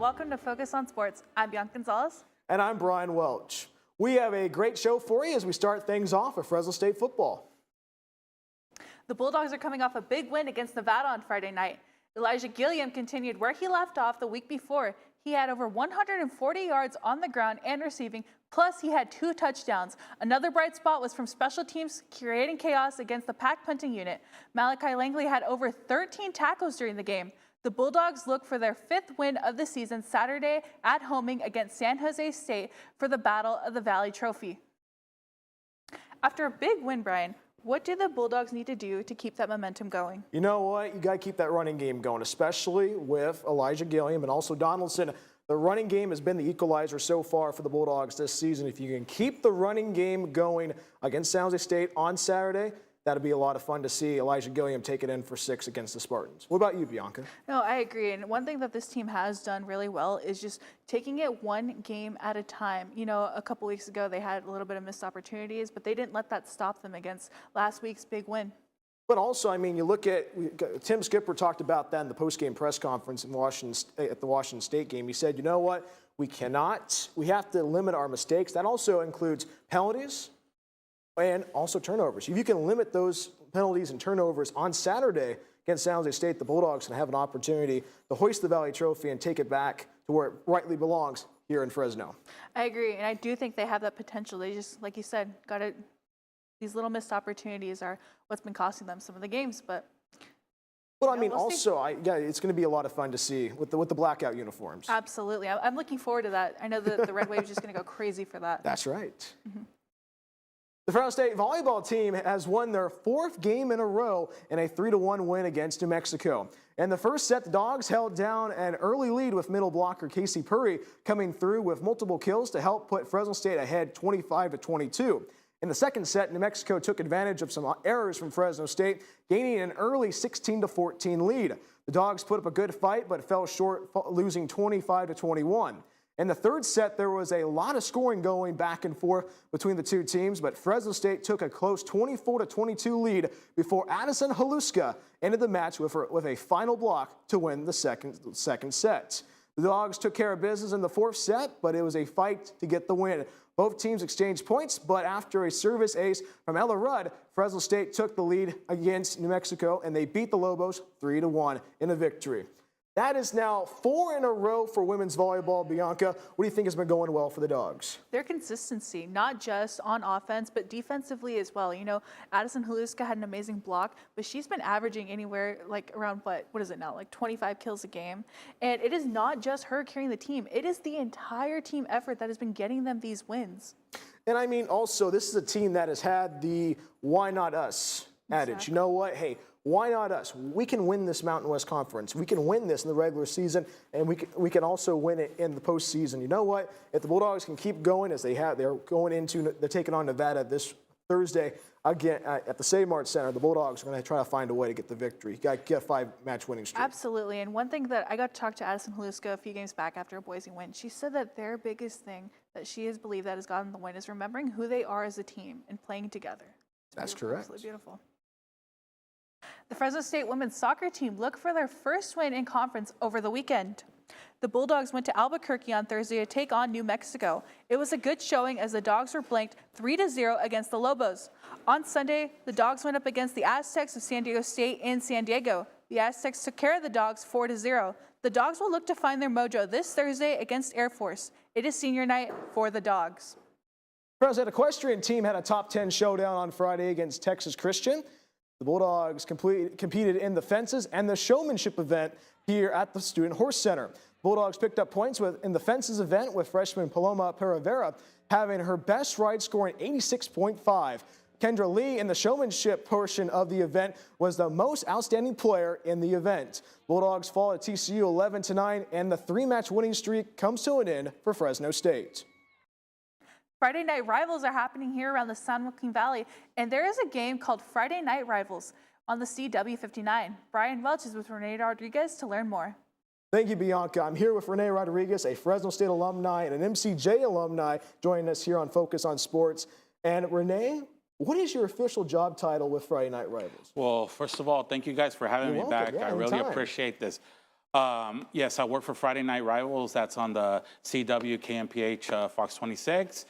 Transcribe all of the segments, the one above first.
welcome to Focus on Sports. I'm Bianca Gonzalez. And I'm Brian Welch. We have a great show for you as we start things off with Fresno State football. The Bulldogs are coming off a big win against Nevada on Friday night. Elijah Gilliam continued where he left off the week before. He had over 140 yards on the ground and receiving, plus he had 2 touchdowns. Another bright spot was from special teams creating chaos against the pack punting unit. Malachi Langley had over 13 tackles during the game. The Bulldogs look for their 5th win of the season Saturday at homing against San Jose State for the Battle of the Valley Trophy. After a big win, Brian, what do the Bulldogs need to do to keep that momentum going? You know what? You got to keep that running game going, especially with Elijah Gilliam and also Donaldson. The running game has been the equalizer so far for the Bulldogs this season. If you can keep the running game going against San Jose State on Saturday, that'll be a lot of fun to see Elijah Gilliam take it in for 6 against the Spartans. What about you, Bianca? No, I agree. And one thing that this team has done really well is just taking it one game at a time. You know, a couple weeks ago, they had a little bit of missed opportunities, but they didn't let that stop them against last week's big win. But also, I mean, you look at Tim Skipper talked about that in the post-game press conference in at the Washington State game. He said, you know what? We have to limit our mistakes. That also includes penalties and also turnovers. If you can limit those penalties and turnovers on Saturday against San Jose State, the Bulldogs can have an opportunity to hoist the Valley Trophy and take it back to where it rightly belongs here in Fresno. I agree, and I do think they have that potential. They just, like you said, these little missed opportunities are what's been costing them some of the games. But I mean, also, it's going to be a lot of fun to see with the blackout uniforms. Absolutely, I'm looking forward to that. I know the Red Wave is just going to go crazy for that. That's right. Mm-hmm. The Fresno State volleyball team has won their 4th game in a row in a 3-1 win against New Mexico. In the first set, the Dogs held down an early lead with middle blocker Casey Purry coming through with multiple kills to help put Fresno State ahead 25-22. In the second set, New Mexico took advantage of some errors from Fresno State, gaining an early 16-14 lead. The Dogs put up a good fight but fell short, losing 25-21. In the third set, there was a lot of scoring going back and forth between the two teams, but Fresno State took a close 24-22 lead before Addison Haluska ended the match with a final block to win the second set. The Dogs took care of business in the 4th set, but it was a fight to get the win. Both teams exchanged points, but after a service ace from Ella Rudd, Fresno State took the lead against New Mexico, and they beat the Lobos 3-1 in a victory. That is now 4 in a row for women's volleyball. Bianca, what do you think has been going well for the Dogs? Their consistency, not just on offense, but defensively as well. You know, Addison Haluska had an amazing block, but she's been averaging anywhere like around, what is it now, like 25 kills a game. And it is not just her carrying the team. It is the entire team effort that has been getting them these wins. And I mean, also, this is a team that has had the why not us adage. Exactly. You know what? Hey, why not us? We can win this Mountain West Conference. We can win this in the regular season, and we can also win it in the postseason. You know what? If the Bulldogs can keep going as they're taking on Nevada this Thursday again at the Save Mart Center. The Bulldogs are going to try to find a way to get the victory. You got to get a 5-match winning streak. Absolutely. And one thing that I got to talk to Addison Haluska a few games back after a Boise win, she said that their biggest thing that she has believed that has gotten the win is remembering who they are as a team and playing together. That's correct. Absolutely beautiful. The Fresno State women's soccer team looked for their first win in conference over the weekend. The Bulldogs went to Albuquerque on Thursday to take on New Mexico. It was a good showing as the Dogs were blanked 3-0 against the Lobos. On Sunday, the Dogs went up against the Aztecs of San Diego State in San Diego. The Aztecs took care of the Dogs 4-0. The Dogs will look to find their mojo this Thursday against Air Force. It is senior night for the Dogs. Fresno State equestrian team had a top 10 showdown on Friday against Texas Christian. The Bulldogs competed in the fences and the showmanship event here at the Student Horse Center. Bulldogs picked up points in the fences event with freshman Paloma Peravera having her best ride scoring 86.5. Kendra Lee in the showmanship portion of the event was the most outstanding player in the event. Bulldogs fall at TCU 11-9, and the 3-match winning streak comes to an end for Fresno State. Friday night rivals are happening here around the San Joaquin Valley, and there is a game called Friday Night Rivals on the CW59. Brian Welch is with Renee Rodriguez to learn more. Thank you, Bianca. I'm here with Renee Rodriguez, a Fresno State alumni and an MCJ alumni, joining us here on Focus on Sports. And Renee, what is your official job title with Friday Night Rivals? Well, first of all, thank you guys for having me back. Yeah, I really anytime. appreciate this. Yes, I work for Friday Night Rivals. That's on the CW KMPH Fox 26.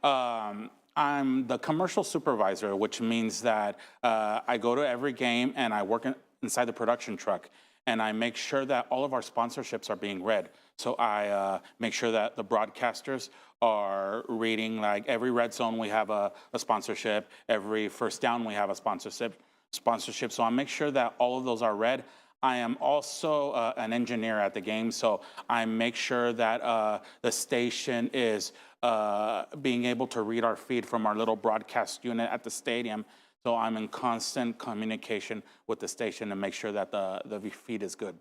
I'm the commercial supervisor, which means that I go to every game and I work inside the production truck, and I make sure that all of our sponsorships are being read. So I make sure that the broadcasters are reading, like every red zone we have a sponsorship, every first down we have a sponsorship. So I make sure that all of those are read. I am also an engineer at the game, so I make sure that the station is being able to read our feed from our little broadcast unit at the stadium. So I'm in constant communication with the station to make sure that the feed is good.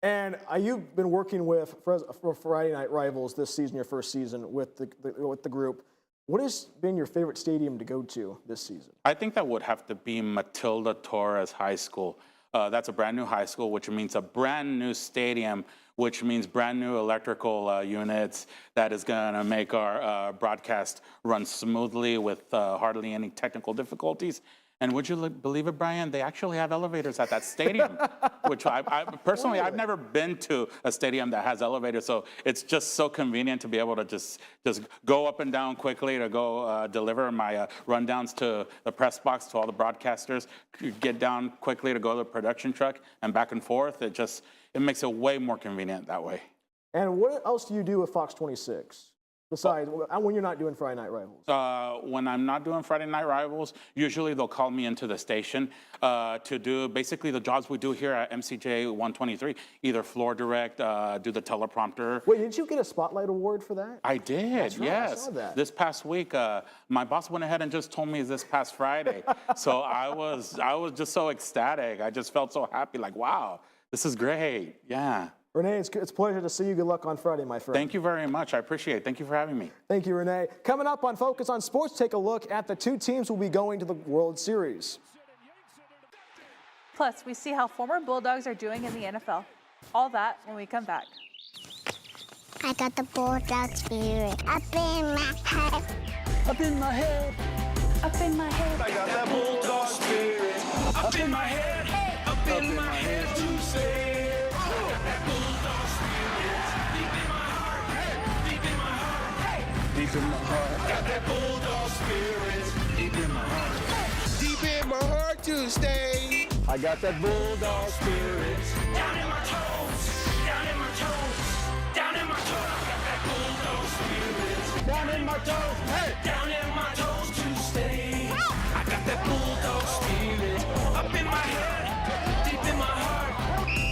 And you've been working with for Friday Night Rivals this season, your first season with the group. What has been your favorite stadium to go to this season? I think that would have to be Matilda Torres High School. That's a brand new high school, which means a brand new stadium, which means brand new electrical units that is going to make our broadcast run smoothly with hardly any technical difficulties. And would you believe it, Brian? They actually have elevators at that stadium, which I personally, I've never been to a stadium that has elevators. So it's just so convenient to be able to just go up and down quickly to go deliver my rundowns to the press box, to all the broadcasters, get down quickly to go to the production truck and back and forth. It makes it way more convenient that way. And what else do you do with Fox 26? Besides, when you're not doing Friday Night Rivals? When I'm not doing Friday Night Rivals, usually they'll call me into the station to do basically the jobs we do here at MCJ 123, either floor direct, do the teleprompter. Wait, did you get a Spotlight Award for that? I did, That's right, yes. I saw that. This past week, my boss went ahead and just told me this past Friday. So I was just so ecstatic. I just felt so happy, like, wow, this is great, yeah. Renee, it's a pleasure to see you. Good luck on Friday, my friend. Thank you very much. I appreciate it. Thank you for having me. Thank you, Renee. Coming up on Focus on Sports, take a look at the two teams who will be going to the World Series. Plus, we see how former Bulldogs are doing in the NFL. All that when we come back. I got the Bulldog spirit up in my head. Up in my head. Up in my head. I got that Bulldog spirit. Up in my head. Up in my head to say. Deep in my heart. Got that Bulldog spirit. Deep in my heart. Deep in my heart to stay. I got that Bulldog spirit. Down in my toes. Down in my toes. Down in my toes. I got that Bulldog spirit. Down in my toes. Hey. Down in my toes to stay. I got that Bulldog spirit. Up in my head. Deep in my heart.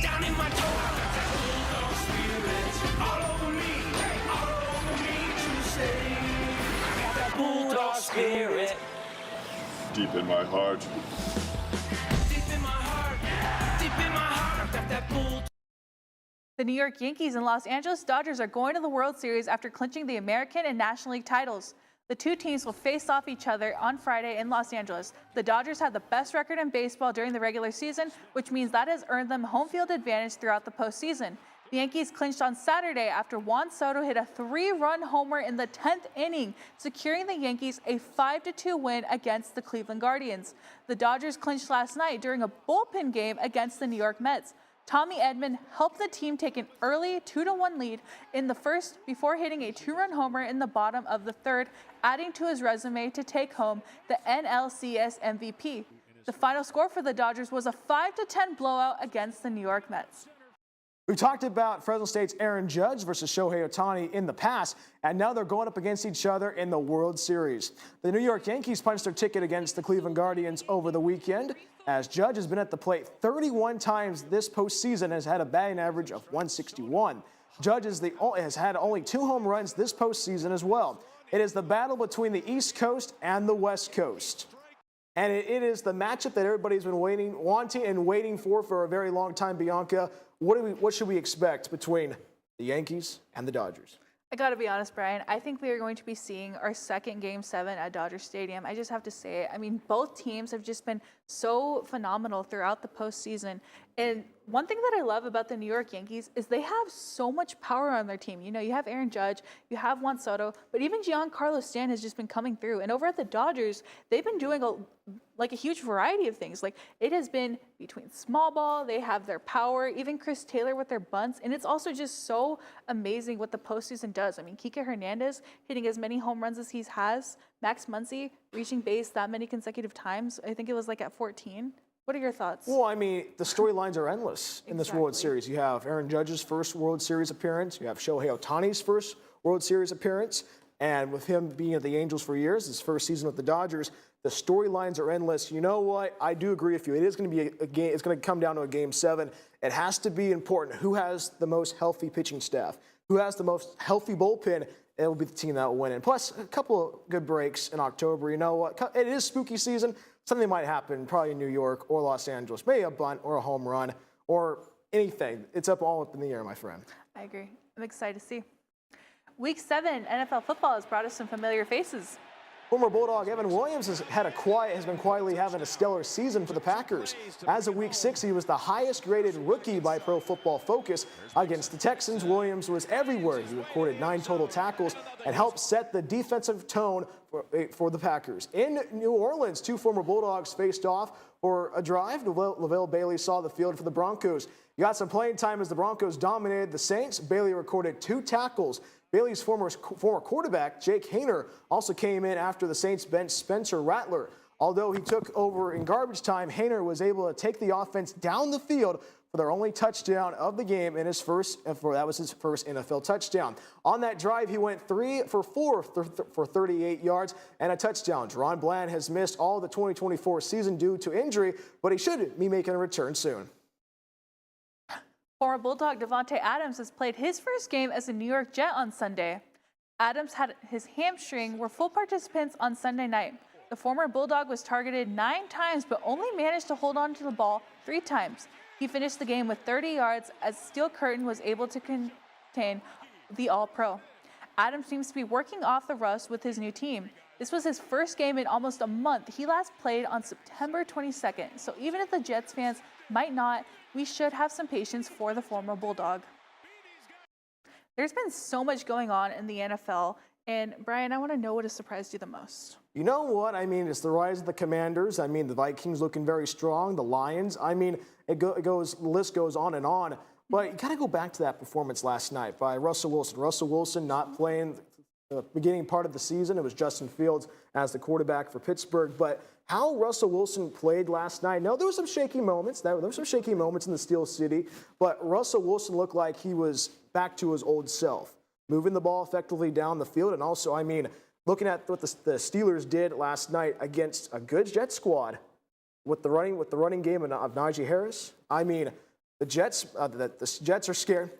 Down in my toes. I got that Bulldog spirit. All over me. All over me to stay. I got that Bulldog spirit. Deep in my heart. Deep in my heart. Deep in my heart. I got that Bulldog. The New York Yankees and Los Angeles Dodgers are going to the World Series after clinching the American and National League titles. The two teams will face off each other on Friday in Los Angeles. The Dodgers had the best record in baseball during the regular season, which means that has earned them home field advantage throughout the postseason. The Yankees clinched on Saturday after Juan Soto hit a 3-run homer in the 10th inning, securing the Yankees a 5-2 win against the Cleveland Guardians. The Dodgers clinched last night during a bullpen game against the New York Mets. Tommy Edman helped the team take an early 2-1 lead in the first before hitting a 2-run homer in the bottom of the third, adding to his resume to take home the NLCS MVP. The final score for the Dodgers was a 5-10 blowout against the New York Mets. We talked about Fresno State's Aaron Judge versus Shohei Ohtani in the past, and now they're going up against each other in the World Series. The New York Yankees punched their ticket against the Cleveland Guardians over the weekend, as Judge has been at the plate 31 times this postseason and has had a batting average of 161. Judge has had only 2 home runs this postseason as well. It is the battle between the East Coast and the West Coast. And it is the matchup that everybody's been wanting and waiting for a very long time, Bianca. What should we expect between the Yankees and the Dodgers? I got to be honest, Brian. I think we are going to be seeing our second Game 7 at Dodger Stadium. I just have to say it. I mean, both teams have just been so phenomenal throughout the postseason. And one thing that I love about the New York Yankees is they have so much power on their team. You know, you have Aaron Judge, you have Juan Soto, but even Giancarlo Stanton has just been coming through. And over at the Dodgers, they've been doing a huge variety of things. Like, it has been between small ball, they have their power, even Chris Taylor with their bunts. And it's also just so amazing what the postseason does. I mean, Kike Hernandez hitting as many home runs as he has, Max Muncy reaching base that many consecutive times. I think it was like at 14. What are your thoughts? Well, I mean, the storylines are endless in this World Series. You have Aaron Judge's first World Series appearance. You have Shohei Ohtani's first World Series appearance. And with him being at the Angels for years, his first season with the Dodgers, the storylines are endless. You know what? I do agree with you. It is going to be a game. It's going to come down to a Game 7. It has to be important. Who has the most healthy pitching staff? Who has the most healthy bullpen? It will be the team that will win. And plus, a couple of good breaks in October. You know what? It is spooky season. Something might happen, probably in New York or Los Angeles. Maybe a bunt or a home run or anything. It's all up in the air, my friend. I agree. I'm excited to see. Week 7 NFL football has brought us some familiar faces. Former Bulldog Evan Williams has been quietly having a stellar season for the Packers. As of Week 6, he was the highest-graded rookie by Pro Football Focus. Against the Texans, Williams was everywhere. He recorded 9 total tackles and helped set the defensive tone for the Packers. In New Orleans, 2 former Bulldogs faced off for a drive. LaVelle Bailey saw the field for the Broncos. He got some playing time as the Broncos dominated the Saints. Bailey recorded 2 tackles. Bailey's former quarterback, Jake Haener, also came in after the Saints bench Spencer Rattler. Although he took over in garbage time, Haener was able to take the offense down the field for their only touchdown of the game in his that was his first NFL touchdown. On that drive, he went 3 for 4 for 38 yards and a touchdown. Deron Bland has missed all the 2024 season due to injury, but he should be making a return soon. Former Bulldog Davante Adams has played his first game as a New York Jet on Sunday. Adams had his hamstring, were full participants on Sunday night. The former Bulldog was targeted 9 times, but only managed to hold on to the ball 3 times. He finished the game with 30 yards as Steel Curtain was able to contain the All-Pro. Adams seems to be working off the rust with his new team. This was his first game in almost a month. He last played on September 22nd. So even if the Jets fans might not, we should have some patience for the former Bulldog. There's been so much going on in the NFL. And Brian, I want to know what has surprised you the most. You know what? I mean, it's the rise of the Commanders. I mean, the Vikings looking very strong. The Lions. I mean, the list goes on and on. But you got to go back to that performance last night by Russell Wilson. Russell Wilson not playing the beginning part of the season. It was Justin Fields as the quarterback for Pittsburgh. But how Russell Wilson played last night. No, there were some shaky moments. There were some shaky moments in the Steel City. But Russell Wilson looked like he was back to his old self, moving the ball effectively down the field. And also, I mean, looking at what the Steelers did last night against a good Jet squad with the running game of Najee Harris. I mean, the Jets are scared,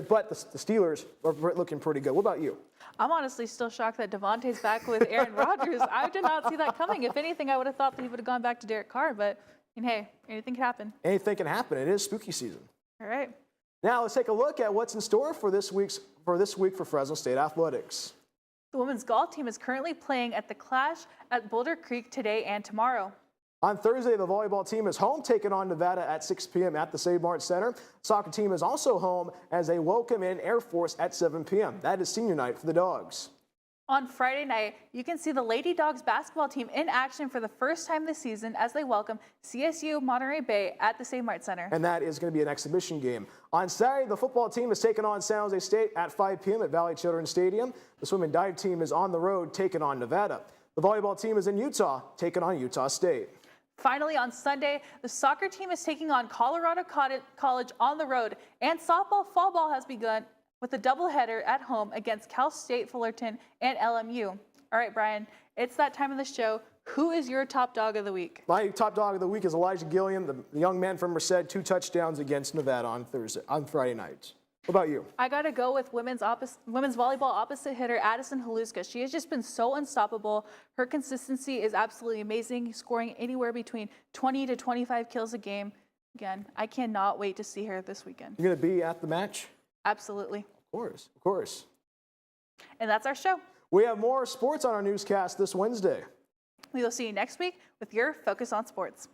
but the Steelers are looking pretty good. What about you? I'm honestly still shocked that Davante's back with Aaron Rodgers. I did not see that coming. If anything, I would have thought that he would have gone back to Derek Carr, but hey, anything can happen. Anything can happen. It is spooky season. All right. Now let's take a look at what's in store for this week for Fresno State Athletics. The women's golf team is currently playing at the Clash at Boulder Creek today and tomorrow. On Thursday, the volleyball team is home, taking on Nevada at 6 p.m. at the Save Mart Center. Soccer team is also home as they welcome in Air Force at 7 p.m. That is senior night for the Dogs. On Friday night, you can see the Lady Dogs basketball team in action for the first time this season as they welcome CSU Monterey Bay at the Save Mart Center. And that is going to be an exhibition game. On Saturday, the football team is taking on San Jose State at 5 p.m. at Valley Children's Stadium. The swim and dive team is on the road, taking on Nevada. The volleyball team is in Utah, taking on Utah State. Finally, on Sunday, the soccer team is taking on Colorado College on the road, and softball fall ball has begun with a doubleheader at home against Cal State Fullerton and LMU. All right, Brian, it's that time of the show. Who is your top dog of the week? My top dog of the week is Elijah Gilliam, the young man from Merced, 2 touchdowns against Nevada on Friday night. What about you? I got to go with women's volleyball opposite hitter Addison Haluska. She has just been so unstoppable. Her consistency is absolutely amazing, scoring anywhere between 20 to 25 kills a game. Again, I cannot wait to see her this weekend. You're going to be at the match? Absolutely. Of course, of course. And that's our show. We have more sports on our newscast this Wednesday. We will see you next week with your Focus on Sports.